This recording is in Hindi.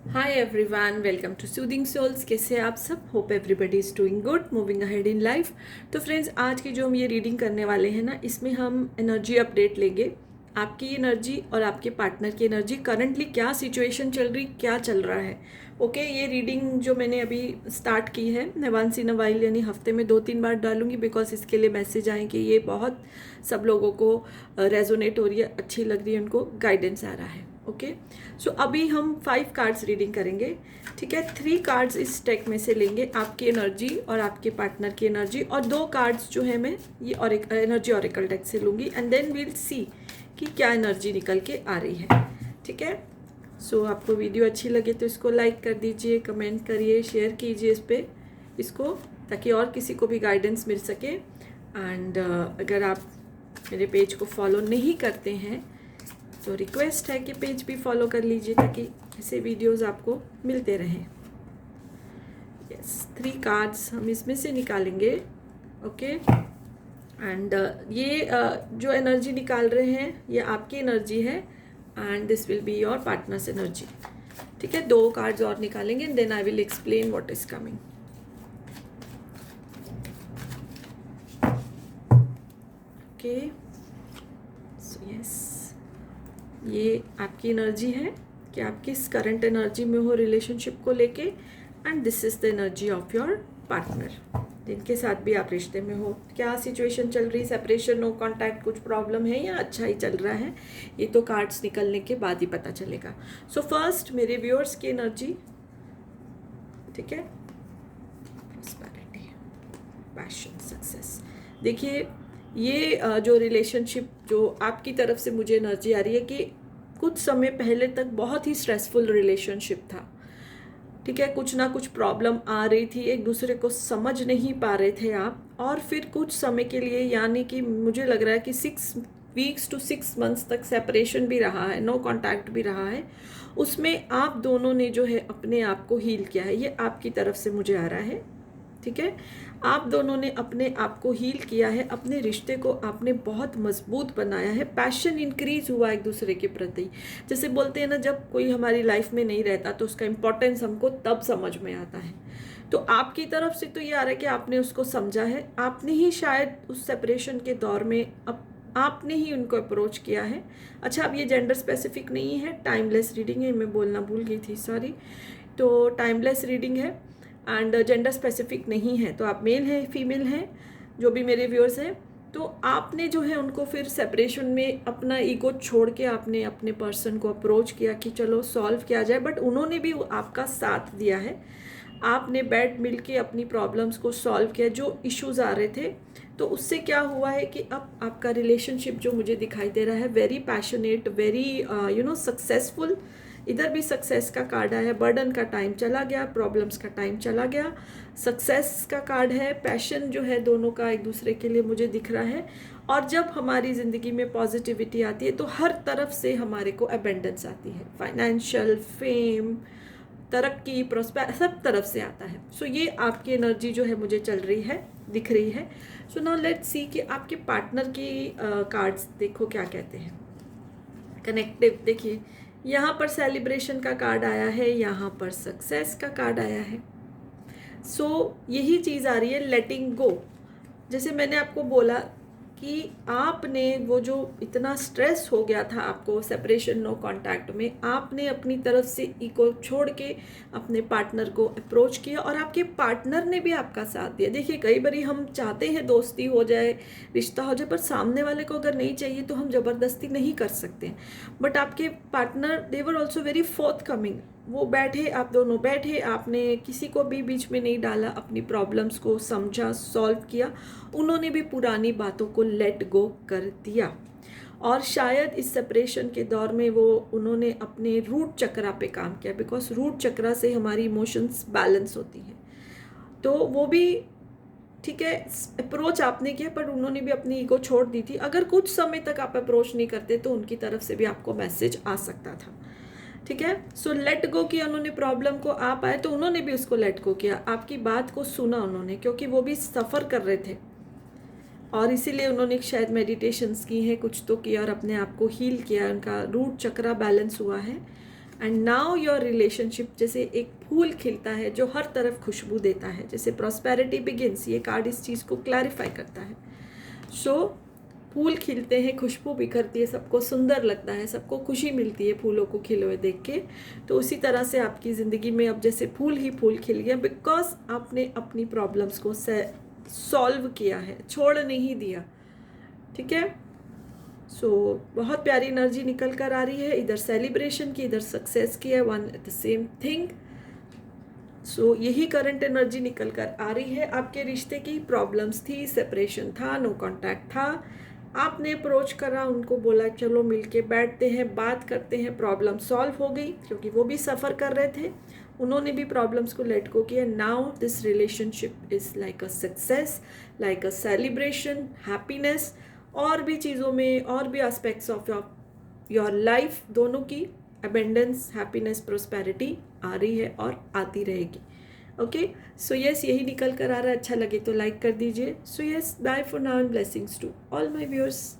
Hi everyone, welcome to soothing souls. कैसे हैं आप सब? Hope everybody is doing good, moving ahead in life. तो फ्रेंड्स, आज की जो हम ये रीडिंग करने वाले हैं ना, इसमें हम एनर्जी अपडेट लेंगे। आपकी एनर्जी और आपके पार्टनर की एनर्जी करंटली क्या सिचुएशन चल रही, क्या चल रहा है। ओके, ये रीडिंग जो मैंने अभी स्टार्ट की है, मैं वंस इन अ वाइल यानी हफ्ते में 2-3 बार डालूंगी, बिकॉज इसके लिए मैसेज आए कि ये बहुत सब लोगों को रेजोनेट हो रही है, अच्छी लग रही है, उनको गाइडेंस आ रहा है। ओके, सो अभी हम 5 कार्ड्स रीडिंग करेंगे। ठीक है, 3 कार्ड्स इस टेक में से लेंगे, आपकी एनर्जी और आपके पार्टनर की एनर्जी, और 2 कार्ड्स जो है मैं ये और एनर्जी ऑरेकल डेक से लूँगी, एंड देन वील सी कि क्या एनर्जी निकल के आ रही है। ठीक है, सो आपको वीडियो अच्छी लगे तो इसको लाइक कर दीजिए, कमेंट करिए, शेयर कीजिए इसको, ताकि और किसी को भी गाइडेंस मिल सके। एंड अगर आप मेरे पेज को फॉलो नहीं करते हैं तो रिक्वेस्ट है कि पेज भी फॉलो कर लीजिए, ताकि ऐसे वीडियोस आपको मिलते रहें। यस, 3 कार्ड्स हम इसमें से निकालेंगे। ओके, एंड ये जो एनर्जी निकाल रहे हैं ये आपकी एनर्जी है, and this will be your partner's energy. ठीक है, 2 कार्ड्स और निकालेंगे, then I will explain what is coming. Okay, so yes, ये आपकी एनर्जी है कि आप किस करंट एनर्जी में हो रिलेशनशिप को लेके, and this is the energy of your partner, जिनके साथ भी आप रिश्ते में हो। क्या सिचुएशन चल रही, सेपरेशन, नो कांटेक्ट, कुछ प्रॉब्लम है या अच्छा ही चल रहा है, ये तो कार्ड्स निकलने के बाद ही पता चलेगा। सो फर्स्ट मेरे व्यूअर्स की एनर्जी। ठीक है, प्रॉस्पेरिटी, पैशन, सक्सेस। देखिए, ये जो रिलेशनशिप जो आपकी तरफ से मुझे एनर्जी आ रही है कि कुछ समय पहले तक बहुत ही स्ट्रेसफुल रिलेशनशिप था। ठीक है, कुछ ना कुछ प्रॉब्लम आ रही थी, एक दूसरे को समझ नहीं पा रहे थे आप, और फिर कुछ समय के लिए, यानी कि मुझे लग रहा है कि 6 वीक्स टू 6 मंथ्स तक सेपरेशन भी रहा है, नो कांटेक्ट भी रहा है। उसमें आप दोनों ने जो है अपने आप को हील किया है, ये आपकी तरफ से मुझे आ रहा है। ठीक है, आप दोनों ने अपने आप को हील किया है, अपने रिश्ते को आपने बहुत मजबूत बनाया है, पैशन इंक्रीज हुआ एक दूसरे के प्रति। जैसे बोलते हैं ना, जब कोई हमारी लाइफ में नहीं रहता तो उसका इम्पोर्टेंस हमको तब समझ में आता है। तो आपकी तरफ से तो ये आ रहा है कि आपने उसको समझा है, आपने ही शायद उस सेपरेशन के दौर में आपने ही उनको अप्रोच किया है। अच्छा, अब ये जेंडर स्पेसिफिक नहीं है, टाइमलेस रीडिंग है, मैं बोलना भूल गई थी, सॉरी। तो टाइमलेस रीडिंग है एंड जेंडर स्पेसिफिक नहीं है, तो आप मेल हैं, फीमेल हैं, जो भी मेरे व्यूअर्स हैं, तो आपने जो है उनको फिर सेपरेशन में अपना ईगो छोड़ के आपने अपने पर्सन को अप्रोच किया कि चलो सॉल्व किया जाए, बट उन्होंने भी आपका साथ दिया है। आपने बैठ मिल के अपनी प्रॉब्लम्स को सॉल्व किया, जो इश्यूज़ आ रहे थे। तो उससे क्या हुआ है कि अब आपका रिलेशनशिप जो मुझे दिखाई दे रहा है, वेरी पैशनेट, वेरी सक्सेसफुल। इधर भी सक्सेस का कार्ड आया, बर्डन का टाइम चला गया, प्रॉब्लम्स का टाइम चला गया, सक्सेस का कार्ड है, पैशन जो है दोनों का एक दूसरे के लिए मुझे दिख रहा है। और जब हमारी ज़िंदगी में पॉजिटिविटी आती है तो हर तरफ से हमारे को अबेंडेंस आती है, फाइनेंशियल, फेम, तरक्की, प्रोस्पेर, सब तरफ से आता है। सो ये आपकी एनर्जी जो है मुझे चल रही है, दिख रही है। सो नाउ लेट्स सी कि आपके पार्टनर की कार्ड्स देखो क्या कहते हैं। कनेक्टिव, देखिए यहाँ पर सेलिब्रेशन का कार्ड आया है, यहाँ पर सक्सेस का कार्ड आया है। सो यही चीज़ आ रही है, लेटिंग गो। जैसे मैंने आपको बोला कि आपने वो जो इतना स्ट्रेस हो गया था आपको सेपरेशन, नो कांटेक्ट में, आपने अपनी तरफ से ईगो छोड़ के अपने पार्टनर को अप्रोच किया, और आपके पार्टनर ने भी आपका साथ दिया। देखिए, कई बार हम चाहते हैं दोस्ती हो जाए, रिश्ता हो जाए, पर सामने वाले को अगर नहीं चाहिए तो हम ज़बरदस्ती नहीं कर सकते। बट आपके partner, they were also very fourth coming. वो बैठे, आप दोनों बैठे, आपने किसी को भी बीच में नहीं डाला, अपनी प्रॉब्लम्स को समझा, सॉल्व किया। उन्होंने भी पुरानी बातों को लेट गो कर दिया, और शायद इस सेपरेशन के दौर में उन्होंने अपने रूट चक्रा पे काम किया, बिकॉज रूट चक्रा से हमारी इमोशंस बैलेंस होती हैं। तो वो भी, ठीक है, अप्रोच आपने किया, पर उन्होंने भी अपनी ईगो छोड़ दी थी। अगर कुछ समय तक आप अप्रोच नहीं करते तो उनकी तरफ से भी आपको मैसेज आ सकता था। ठीक है, सो लेट गो किया उन्होंने प्रॉब्लम को, आप आए तो उन्होंने भी उसको लेट गो किया, आपकी बात को सुना उन्होंने, क्योंकि वो भी सफ़र कर रहे थे, और इसीलिए उन्होंने शायद मेडिटेशंस की हैं, कुछ तो किया, और अपने आप को हील किया, उनका रूट चक्रा बैलेंस हुआ है। एंड नाउ योर रिलेशनशिप जैसे एक फूल खिलता है जो हर तरफ खुशबू देता है, जैसे प्रॉस्पेरिटी बिगिंस, ये कार्ड इस चीज़ को क्लैरिफाई करता है। सो फूल खिलते हैं, खुशबू बिखरती है, सबको सुंदर लगता है, सबको खुशी मिलती है फूलों को खिले हुए देख के। तो उसी तरह से आपकी ज़िंदगी में अब जैसे फूल ही फूल खिल गया, बिकॉज आपने अपनी प्रॉब्लम्स को सॉल्व किया है, छोड़ नहीं दिया। ठीक है, सो बहुत प्यारी एनर्जी निकल कर आ रही है, इधर सेलिब्रेशन की, इधर सक्सेस की है, वन द सेम थिंग। सो यही करंट एनर्जी निकल कर आ रही है। आपके रिश्ते की प्रॉब्लम्स थी, सेपरेशन था, नो कांटेक्ट था, आपने अप्रोच करा, उनको बोला चलो मिलके बैठते हैं, बात करते हैं, प्रॉब्लम सॉल्व हो गई, क्योंकि वो भी सफ़र कर रहे थे, उन्होंने भी प्रॉब्लम्स को लेट गो किया। Now this relationship is like a success, like a celebration, happiness, और भी चीज़ों में, और भी एस्पेक्ट्स ऑफ योर लाइफ, दोनों की अबेंडेंस, हैप्पीनेस, प्रोस्पेरिटी आ रही है और आती रहेगी। ओके, सो यस, यही निकल कर आ रहा है। अच्छा लगे तो लाइक कर दीजिए। So yes, bye for now and blessings to all my viewers.